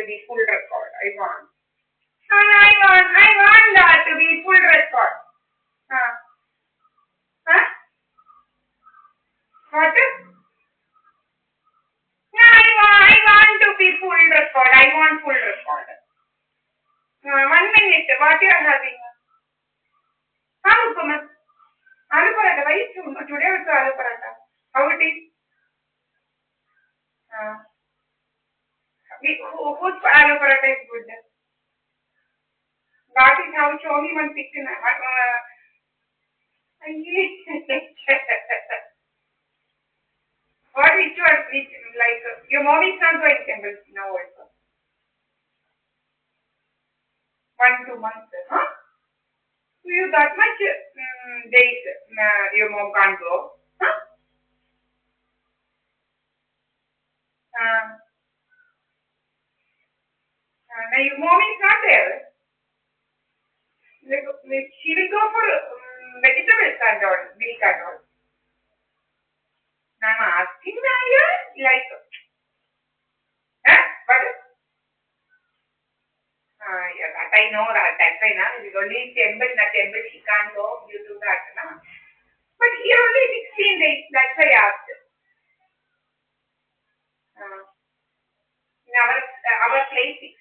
be full record. I want that to be full record. Huh? What? Yeah, I want to be full record. I want full record. 1 minute. What you are having? Aloo paratha. Why today also aloo paratha? How it is? Whose aloo paratha is good? That is how show me one picture. What which was which like your mom is not going temple now also. 1-2 months, huh? Do you that much days your mom can't go? Huh? Now your mom is not there. She will go for vegetables and all, milk and all. I'm asking now, like, what? Yeah, that I know that. That's why now it's only temple she can't go due to that. Na? But here only 16 days. That's why I asked. In our place.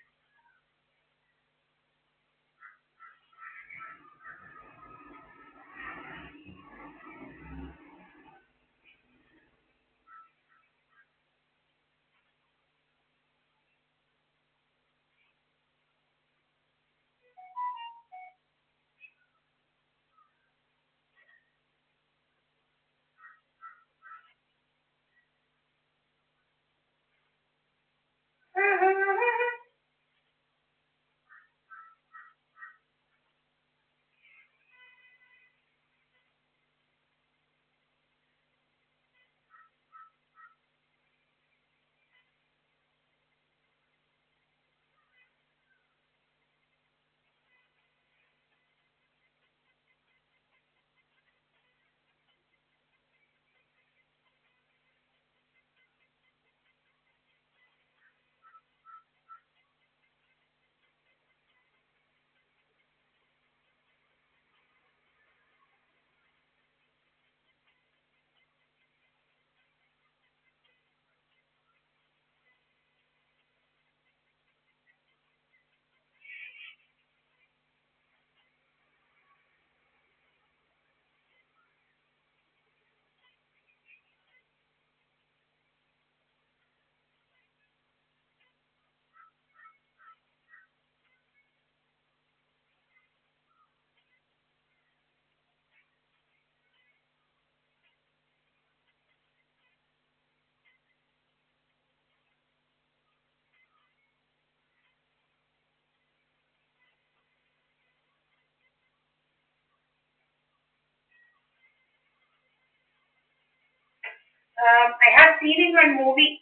I have seen in one movie,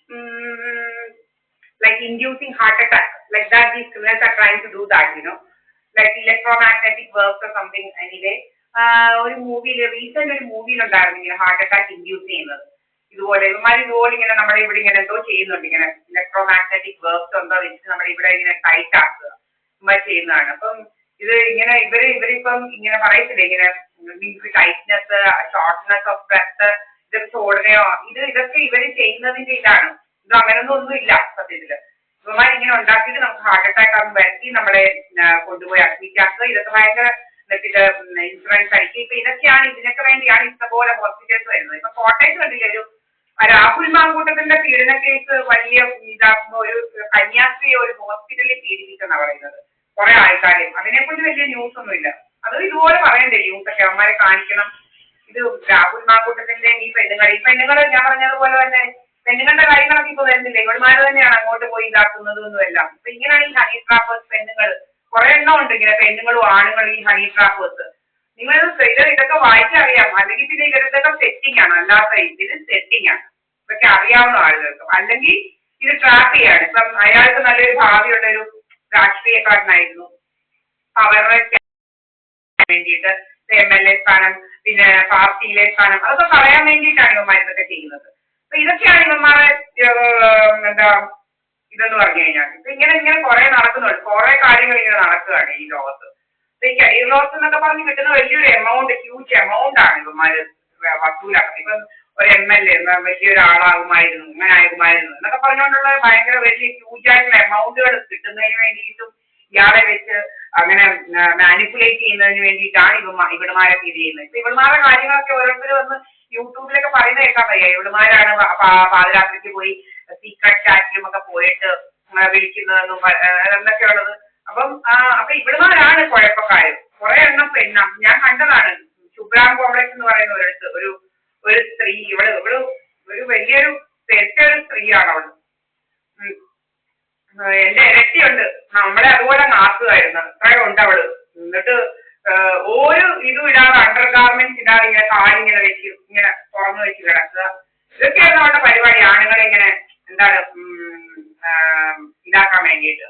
like inducing heart attack, like that. These criminals are trying to do that, like electromagnetic works or something. Anyway, ഒരു മൂവിയിൽ recent ഒരു മൂവിയിലുണ്ടായിരുന്നു ഇങ്ങനെ heart attack induce ചെയ്യുന്നത്. ഇതുപോലെ ഇതുപോലെ ഇങ്ങനെ നമ്മുടെ ഇവിടെ ഇങ്ങനെ എന്തോ ചെയ്യുന്നുണ്ട്, ഇങ്ങനെ ഇലക്ട്രോമാഗ്നറ്റിക് വർക്ക്സ് എന്തോ വെച്ച് നമ്മുടെ ഇവിടെ ഇങ്ങനെ ടൈറ്റ് ആക്കുക ചെയ്യുന്നതാണ്. അപ്പം ഇത് ഇങ്ങനെ ഇവരിപ്പം ഇങ്ങനെ പറയത്തില്ലേ, ഇങ്ങനെ ടൈറ്റ്നെസ്, ഷോർട്ട്നെസ് ഓഫ് ബ്രെത്ത്, ഇതൊക്കെ ഓടനെയോ ഇതൊക്കെ ഇവര് ചെയ്യുന്നതിന്റെ ഇതാണ്. ഇത് അങ്ങനൊന്നും ഒന്നും ഇല്ല സത്യത്തില്. ഇവന്മാർ ഇങ്ങനെ ഉണ്ടാക്കിയിട്ട് നമുക്ക് ഹാർട്ട് അറ്റാക്ക് ആകുമ്പോൾ വരുത്തി നമ്മളെ കൊണ്ടുപോയി അഡ്മിറ്റ് ആക്കുക. ഇതൊക്കെ ഭയങ്കര ഇൻഷുറൻസ് അടിക്കുക. ഇപ്പൊ ഇതൊക്കെയാണ്, ഇതിനൊക്കെ വേണ്ടിയാണ് ഇഷ്ടംപോലെ ഹോസ്പിറ്റൽസ് വരുന്നത്. ഇപ്പൊ കോട്ടയത്ത് കണ്ടില്ലേ, ഒരു രാഹുൽ മാങ്കൂട്ടത്തിന്റെ പീഡന കേസ് വലിയ ഇതാക്കുമ്പോ ഒരു കന്യാസ്ത്രീയെ ഒരു ഹോസ്പിറ്റലിൽ പീഡിപ്പിച്ചെന്നാ പറയുന്നത് കുറെ ആൾക്കാരെ. അതിനെക്കുറിച്ച് വലിയ ന്യൂസ് ഒന്നും ഇല്ല. അത് ഇതുപോലെ പറയണ്ടേ ന്യൂസ് ഒക്കെ, അവന്മാരെ കാണിക്കണം. ഇത് രാഹുൽ മാങ്കൂട്ടത്തിന്റെ ഈ പെണ്ണുങ്ങൾ ഞാൻ പറഞ്ഞതുപോലെ തന്നെ പെണ്ണുങ്ങളുടെ കാര്യങ്ങളൊക്കെ ഇപ്പൊ വരുന്നില്ല. ഇവന്മാര് തന്നെയാണ് അങ്ങോട്ട് പോയി ഇതാക്കുന്നതും എല്ലാം. ഇപ്പൊ ഇങ്ങനെയാണ് ഈ ഹണി ട്രാപ്പേഴ്സ് പെണ്ണുങ്ങൾ കുറെ എണ്ണം ഉണ്ട്, ഇങ്ങനെ പെണ്ണുങ്ങളും ആണുങ്ങളും ഈ ഹണി ട്രാപ്പേഴ്സ്. നിങ്ങൾ ഇതൊക്കെ വായിച്ചറിയാം, അല്ലെങ്കിൽ പിന്നെ ഇവരിതൊക്കെ സെറ്റിംഗ് ആണ്, അല്ലാത്ത ഇതിന് സെറ്റിംഗ് ആണ്. ഇതൊക്കെ അറിയാവുന്ന ആളുകൾക്ക്. അല്ലെങ്കിൽ ഇത് ട്രാപ്പ് ചെയ്യാണ്. ഇപ്പം അയാൾക്ക് നല്ലൊരു ഭാവിയുള്ള ഒരു രാഷ്ട്രീയക്കാരനായിരുന്നു, അവരുടെ വേണ്ടിയിട്ട് MLA സ്ഥാനം, പിന്നെ പാർട്ടിയിലെ സ്ഥാനം, അതൊക്കെ കളയാൻ വേണ്ടിയിട്ടാണ് ഇവന്മാർ ഇതൊക്കെ ചെയ്യുന്നത്. അപ്പൊ ഇതൊക്കെയാണ് ഇവന്മാരെ എന്താ ഇതെന്ന് പറഞ്ഞു കഴിഞ്ഞാൽ. ഇപ്പൊ ഇങ്ങനെ ഇങ്ങനെ കുറെ നടക്കുന്നുണ്ട്, കുറെ കാര്യങ്ങൾ ഇങ്ങനെ നടക്കുകയാണ് ഈ ലോകത്ത്. ഈ കരിയർ ലോസ് എന്നൊക്കെ പറഞ്ഞ് കിട്ടുന്ന വലിയൊരു എമൗണ്ട്, ഹ്യൂജ് എമൗണ്ട് ആണ് ഇവന്മാര് വസൂലാക്കുന്നത്. ഇപ്പം ഒരു MLA വലിയൊരാളാകുമായിരുന്നു, ഇങ്ങനെ ആകുമായിരുന്നു എന്നൊക്കെ പറഞ്ഞുകൊണ്ടുള്ള ഭയങ്കര വലിയ ഹ്യൂജ് ആയിട്ടുള്ള എമൗണ്ടുകൾ കിട്ടുന്നതിന് വേണ്ടിയിട്ടും ഇയാളെ വെച്ച് അങ്ങനെ മാനിപ്പുലേറ്റ് ചെയ്യുന്നതിന് വേണ്ടിയിട്ടാണ് ഇവിടുമാരൊക്കെ ഇത് ചെയ്യുന്നത്. ഇപ്പൊ ഇവിടുമാരുടെ കാര്യങ്ങളൊക്കെ ഓരോരുത്തർ വന്ന് യൂട്യൂബിലൊക്കെ പറയുന്ന കേൾക്കാൻ വയ്യ. ഇവിടുമാരാണ് പാതിരാത്രിക്ക് പോയി സീക്രട്ട് ചാറ്റിലും ഒക്കെ പോയിട്ട് വിളിക്കുന്നതെന്നും എന്നൊക്കെ ഉള്ളത്. അപ്പൊ ഇവിടുമാരാണ് കുഴപ്പക്കാര്. കുറെ എണ്ണം ഞാൻ കണ്ടതാണ്. ശുഭ്രാം കോംപ്ലക്സ് എന്ന് പറയുന്ന ഒരു സ്ത്രീ, ഇവിടെ ഒരു വലിയൊരു തെറ്റൊരു സ്ത്രീയാണ് അവള്. എന്റെ ഇരട്ടിയുണ്ട്, നമ്മളെ അതുപോലെ നാട്ടുകായിരുന്നു, അത്രയും ഉണ്ട് അവള്. എന്നിട്ട് ഒരു ഇതും ഇടാതെ അണ്ടർ ഗാർമെന്റ്സ് ഇടാതെ ഇങ്ങനെ കാലിങ്ങനെ വെച്ച് ഇങ്ങനെ തുറന്നു വെച്ച് കിടക്കുക. ഇതൊക്കെയായിരുന്നു അവളുടെ പരിപാടി. ആണുങ്ങളെ ഇങ്ങനെ എന്താണ് ഇതാക്കാൻ വേണ്ടിയിട്ട്,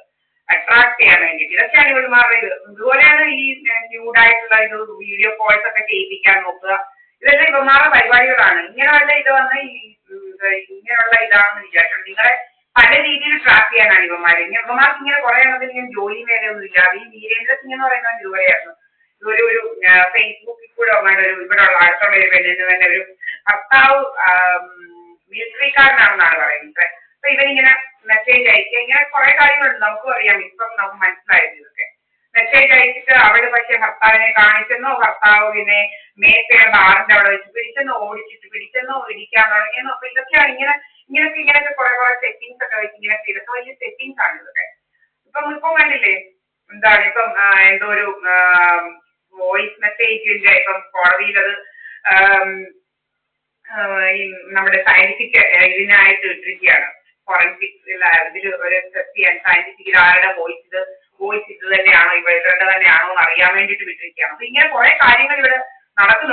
അട്രാക്ട് ചെയ്യാൻ വേണ്ടിയിട്ട്. ഇതൊക്കെയാണ് ഇവളുമാരുടെ ഇത്. ഇതുപോലെയാണ് ഈ ന്യൂഡായിട്ടുള്ള ഇത് വീഡിയോ കോൾസ് ഒക്കെ ചെയ്യിപ്പിക്കാൻ നോക്കുക. ഇതെല്ലാം ഇവന്മാരുടെ പരിപാടികളാണ്. ഇങ്ങനെ വല്ല ഇത് വന്ന് ഇങ്ങനെയുള്ള ഇതാണെന്ന് വിചാരിച്ചു നിങ്ങളെ പല രീതിയിൽ ട്രാക്ക് ചെയ്യാനാണ് ഇവന്മാർക്ക് ഇങ്ങനെ കുറെ എണ്ണത്തിന് ഇങ്ങനെ ജോലി മേലെയൊന്നും ഇല്ല. ഈ വീരേന്ദ്ര സിംഗ് എന്ന് പറയുന്ന ഇതുവരെയായിരുന്നു. ഒരു ഫേസ്ബുക്കിൽ കൂടെ ഇവിടെ ഉള്ള അടുത്തുള്ള ഒരു പെണ്ണിന് തന്നെ ഒരു ഭർത്താവ് മിലിറ്ററിക്കാരനാണെന്നാണ് പറയുന്നത്. അപ്പൊ ഇവനിങ്ങനെ മെസ്സേജ് അയക്കുക, ഇങ്ങനെ കുറെ കാര്യങ്ങളുണ്ട്. നമുക്കും അറിയാം, ഇപ്പം നമുക്ക് മനസ്സിലായത് ഇതൊക്കെ. മെസ്സേജ് അയച്ചിട്ട് അവള് പക്ഷെ ഭർത്താവിനെ കാണിച്ചെന്നോ, ഭർത്താവ് പിന്നെ മേപ്പയുടെ ബാറിന്റെ അവിടെ വെച്ച് പിടിച്ചെന്നോ ഇടിക്കാൻ തുടങ്ങിയെന്നോ. അപ്പൊ ഇതൊക്കെയാണ് ഇങ്ങനൊക്കെ കുറെ സെറ്റിങ്സ് ഒക്കെ വെച്ച് ഇതൊക്കെ വലിയ സെറ്റിങ്സ് ആണ് ഇതൊക്കെ. ഇപ്പം കണ്ടില്ലേ എന്താണ് ഇപ്പം എന്തോ ഒരു വോയിസ് മെസ്സേജിന്റെ ഇപ്പം കോടതിയിൽ അത് നമ്മുടെ സയന്റിഫിക് ഇതിനായിട്ട് ഇട്ടിരിക്കുകയാണ്. ഫോറൻസിക് ഇതിൽ ഒരു ടെസ്റ്റ് ചെയ്യാൻ സയന്റിഫിക്കിൽ ആരുടെ വോയിസ് ഇത് തന്നെയാണോ, ഇവരുടെ തന്നെയാണോ എന്ന് അറിയാൻ വേണ്ടിയിട്ട് വിട്ടിരിക്കുകയാണ്. അപ്പൊ ഇങ്ങനെ കുറെ കാര്യങ്ങൾ ഇവിടെ നടക്കുന്നുണ്ട്.